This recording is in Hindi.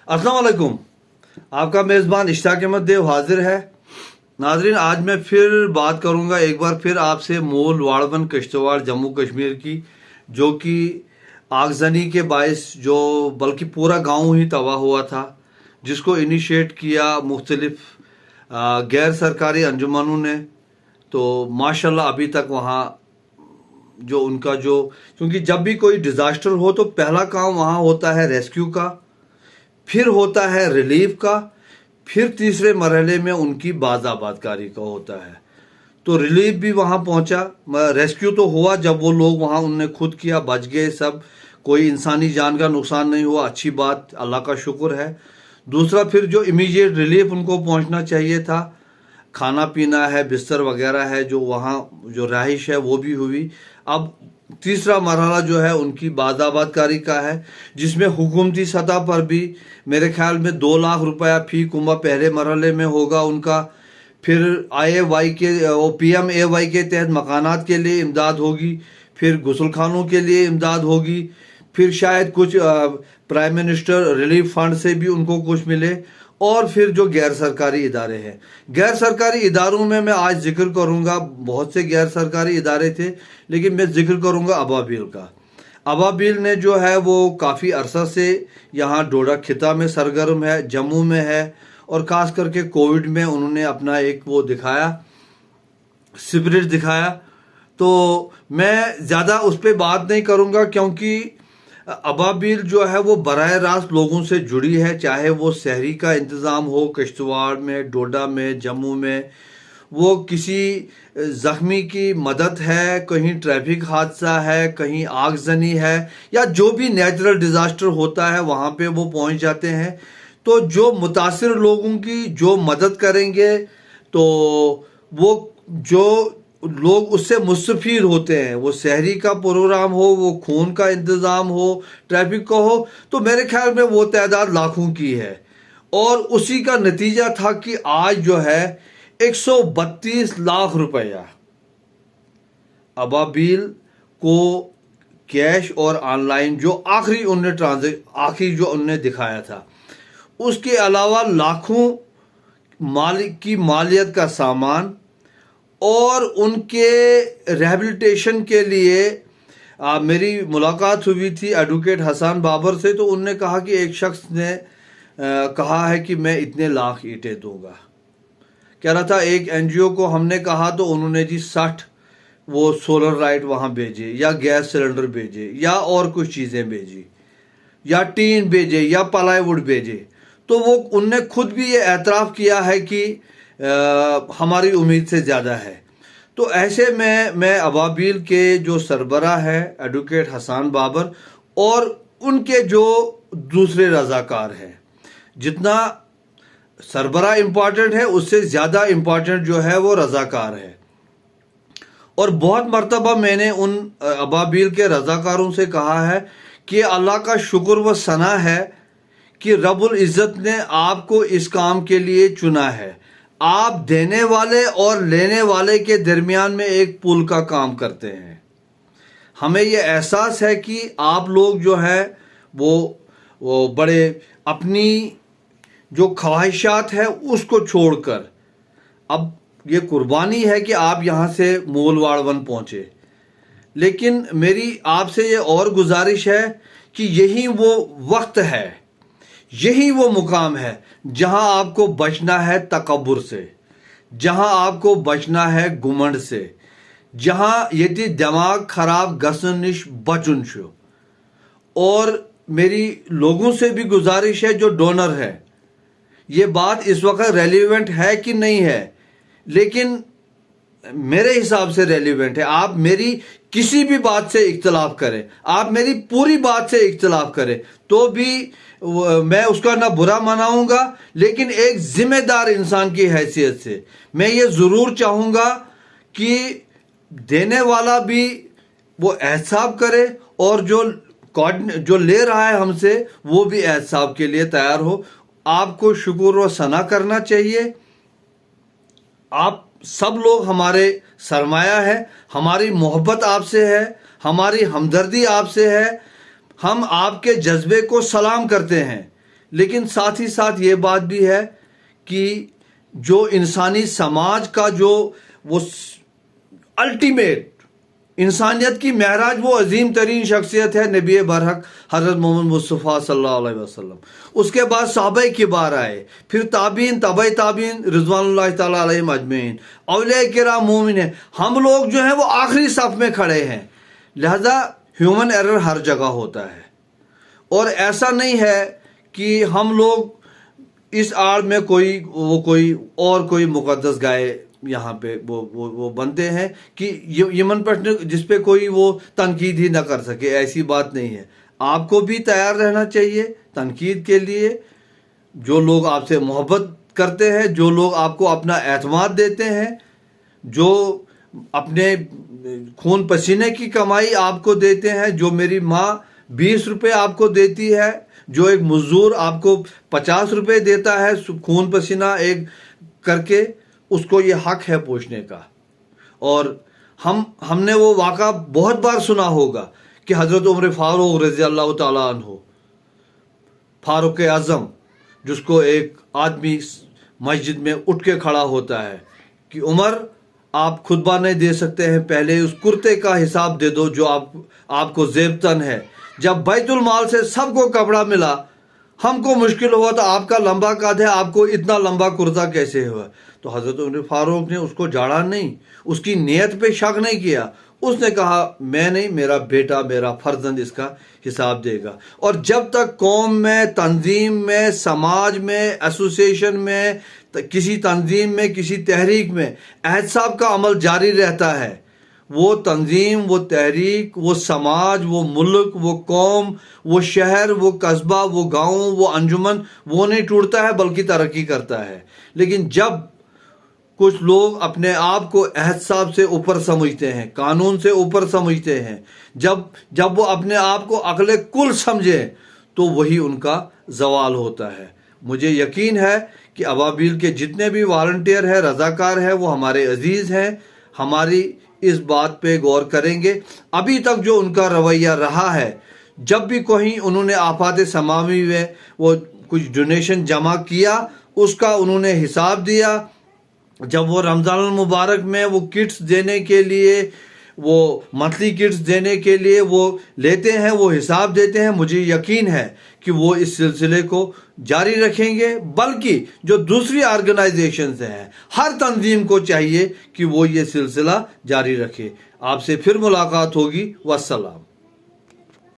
अस्सलाम वालेकुम। आपका मेज़बान इश्ताक अहमद देव हाजिर है। नाजरीन, आज मैं फिर बात करूंगा एक बार फिर आपसे मूल वाड़वन किश्तवाड़ जम्मू कश्मीर की, जो कि आगजनी के बायस जो बल्कि पूरा गांव ही तबाह हुआ था, जिसको इनिशिएट किया मुख्तलिफ गैर सरकारी अंजुमनों ने। तो माशाल्लाह अभी तक वहाँ जो उनका जो, क्योंकि जब भी कोई डिज़ास्टर हो तो पहला काम वहाँ होता है रेस्क्यू का, फिर होता है रिलीफ का, फिर तीसरे मरहले में उनकी बाज़ाबादकारी का होता है। तो रिलीफ भी वहाँ पहुँचा, रेस्क्यू तो हुआ जब वो लोग वहाँ उनने खुद किया, बच गए सब, कोई इंसानी जान का नुकसान नहीं हुआ, अच्छी बात, अल्लाह का शुक्र है। दूसरा फिर जो इमीडिएट रिलीफ उनको पहुँचना चाहिए था, खाना पीना है, बिस्तर वगैरह है, जो वहाँ जो रहाइश है वो भी हुई। अब तीसरा मरहला जो है उनकी बाज़ाबादकारी का है, जिसमें हुकूमती सतह पर भी मेरे ख्याल में 2 लाख रुपया फी कुंभा पहले मरहले में होगा उनका। फिर IAY के PMAY के तहत मकानात के लिए इमदाद होगी, फिर गुसलखानों के लिए इमदाद होगी, फिर शायद कुछ प्राइम मिनिस्टर रिलीफ फंड से भी उनको कुछ मिले। और फिर जो गैर सरकारी इदारे हैं, गैर सरकारी इदारों में मैं आज जिक्र करूंगा, बहुत से गैर सरकारी इदारे थे, लेकिन मैं जिक्र करूंगा अबाबिल का। अबाबिल ने जो है वो काफ़ी अरसा से यहाँ डोडा खिता में सरगर्म है, जम्मू में है, और ख़ास करके कोविड में उन्होंने अपना एक वो दिखाया, स्पिरिट दिखाया। तो मैं ज़्यादा उस पर बात नहीं करूँगा, क्योंकि अबाबिल जो है वो बराह रास्त लोगों से जुड़ी है, चाहे वो शहरी का इंतज़ाम हो किश्तवाड़ में, डोडा में, जम्मू में, वो किसी ज़ख्मी की मदद है, कहीं ट्रैफिक हादसा है, कहीं आगजनी है, या जो भी नेचुरल डिज़ास्टर होता है वहाँ पे वो पहुँच जाते हैं। तो जो मुतासिर लोगों की जो मदद करेंगे, तो वो जो लोग उससे मुस्तफीद होते हैं, वो शहरी का प्रोग्राम हो, वो खून का इंतज़ाम हो, ट्रैफिक का हो, तो मेरे ख्याल में वो तादाद लाखों की है। और उसी का नतीजा था कि आज जो है 132 लाख रुपया अबाबिल को कैश और ऑनलाइन जो आखिरी जो उनने दिखाया था, उसके अलावा लाखों मालिक की मालियत का सामान, और उनके रिहैबिलिटेशन के लिए मेरी मुलाकात हुई थी एडवोकेट हसन बाबर से। तो उनने कहा कि एक शख्स ने कहा है कि मैं इतने लाख ईंटें दूंगा, कह रहा था। एक NGO को हमने कहा तो उन्होंने जी 60 वो सोलर लाइट वहाँ भेजे, या गैस सिलेंडर भेजे, या और कुछ चीज़ें भेजी, या टीन भेजे, या प्लाईवुड भेजे। तो वो उनने खुद भी ये एतराफ़ किया है कि हमारी उम्मीद से ज़्यादा है। तो ऐसे में मैं अबाबिल के जो सरबराह है एडवोकेट हसन बाबर, और उनके जो दूसरे रज़ाकार हैं, जितना सरबराह इम्पॉर्टेंट है उससे ज़्यादा इम्पॉर्टेंट जो है वो रज़ाकार है। और बहुत मरतबा मैंने उन अबाबिल के रज़ाकारों से कहा है कि अल्लाह का शुक्र व सना है कि रब्बुल इज़्ज़त ने आपको इस काम के लिए चुना है। आप देने वाले और लेने वाले के दरमियान में एक पुल का काम करते हैं। हमें ये एहसास है कि आप लोग जो है वो बड़े अपनी जो ख्वाहिशात है उसको छोड़कर, अब ये कुर्बानी है कि आप यहाँ से मूल वाड़वन पहुँचे। लेकिन मेरी आपसे ये और गुजारिश है कि यही वो वक्त है, यही वो मुकाम है जहां आपको बचना है तकब्बुर से, जहां आपको बचना है घुमंड से, जहां यदि दिमाग खराब गसन निश बचुन छो। और मेरी लोगों से भी गुजारिश है जो डोनर है, ये बात इस वक्त रेलिवेंट है कि नहीं है, लेकिन मेरे हिसाब से रेलिवेंट है। आप मेरी किसी भी बात से इख्तलाफ करें, आप मेरी पूरी बात से इख्तलाफ करें, तो भी मैं उसका ना बुरा मनाऊंगा, लेकिन एक जिम्मेदार इंसान की हैसियत से मैं ये ज़रूर चाहूँगा कि देने वाला भी वो एहसाब करे, और जो ले रहा है हमसे वो भी एहसाब के लिए तैयार हो। आपको शुक्र व सना करना चाहिए। आप सब लोग हमारे सरमाया है, हमारी मोहब्बत आपसे है, हमारी हमदर्दी आपसे है, हम आपके जज्बे को सलाम करते हैं। लेकिन साथ ही साथ ये बात भी है कि जो इंसानी समाज का जो वो अल्टीमेट इंसानियत की महराज, वो अजीम तरीन शख्सियत है नबी बरहक हज़रत मोहम्मद मुस्तफ़ा सल्लल्लाहु अलैहि वसल्लम। उसके बाद सहाबाए किबार आए, फिर ताबीन, तबई ताबीन रिज़वानुल्लाह ताला अलैहिम अजमईन, औलिया किराम, मोमिन। हम लोग जो हैं वो आखिरी सफ़ में खड़े हैं। लिहाजा ह्यूमन एरर हर जगह होता है, और ऐसा नहीं है कि हम लोग इस आड़ में कोई मुकद्दस गाय यहाँ पे वो बनते हैं कि यमन पर जिस पे कोई वो तनकीद ही ना कर सके। ऐसी बात नहीं है। आपको भी तैयार रहना चाहिए तनकीद के लिए। जो लोग आपसे मोहब्बत करते हैं, जो लोग आपको अपना एतमाद देते हैं, जो अपने खून पसीने की कमाई आपको देते हैं, जो मेरी माँ 20 रुपये आपको देती है, जो एक मजदूर आपको 50 रुपये देता है खून पसीना एक करके, उसको ये हक है पूछने का। और हमने वो वाक़ा बहुत बार सुना होगा कि हज़रत उमर फारूक रज़ी अल्लाह ताला अन्हु, फारूक आज़म, जिसको एक आदमी मस्जिद में उठ के खड़ा होता है कि उमर, आप खुतबा नहीं दे सकते हैं, पहले उस कुर्ते का हिसाब दे दो जो आपको ज़ेबतन है। जब बैतुल माल से सबको कपड़ा मिला, हमको मुश्किल हुआ तो आपका लंबा कद है, आपको इतना लंबा कुर्ता कैसे हुआ? तो हज़रत उमर फारूक ने उसको झाड़ा नहीं, उसकी नीयत पे शक नहीं किया। उसने कहा मैं नहीं, मेरा बेटा, मेरा फर्जंद इसका हिसाब देगा। और जब तक कौम में, तंजीम में, समाज में, एसोसिएशन में, किसी तंजीम में, किसी तहरीक में एहतसाब का अमल जारी रहता है, वो तंजीम, वो तहरीक, वो समाज, वो मुल्क, वो कौम, वो शहर, वो कस्बा, वो गाँव, वो अंजुमन, वो नहीं टूटता है बल्कि तरक्की करता है। लेकिन जब कुछ लोग अपने आप को एहतसाब से ऊपर समझते हैं, कानून से ऊपर समझते हैं, जब वो अपने आप को अक्ल कुल समझे, तो वही उनका जवाल होता है। मुझे यकीन है कि अबाबिल के जितने भी वॉलंटियर हैं, रज़ाकार हैं, वो हमारे अजीज़ हैं, हमारी इस बात पे गौर करेंगे। अभी तक जो उनका रवैया रहा है, जब भी कहीं उन्होंने आफात समावी में वो कुछ डोनेशन जमा किया, उसका उन्होंने हिसाब दिया। जब वो रमज़ान मुबारक में वो किट्स देने के लिए, वो मंथली किट्स देने के लिए वो लेते हैं, वो हिसाब देते हैं, मुझे यकीन है कि वो इस सिलसिले को जारी रखेंगे। बल्कि जो दूसरी ऑर्गेनाइजेशंस हैं, हर तंजीम को चाहिए कि वो ये सिलसिला जारी रखे। आपसे फिर मुलाकात होगी। वस्सलाम।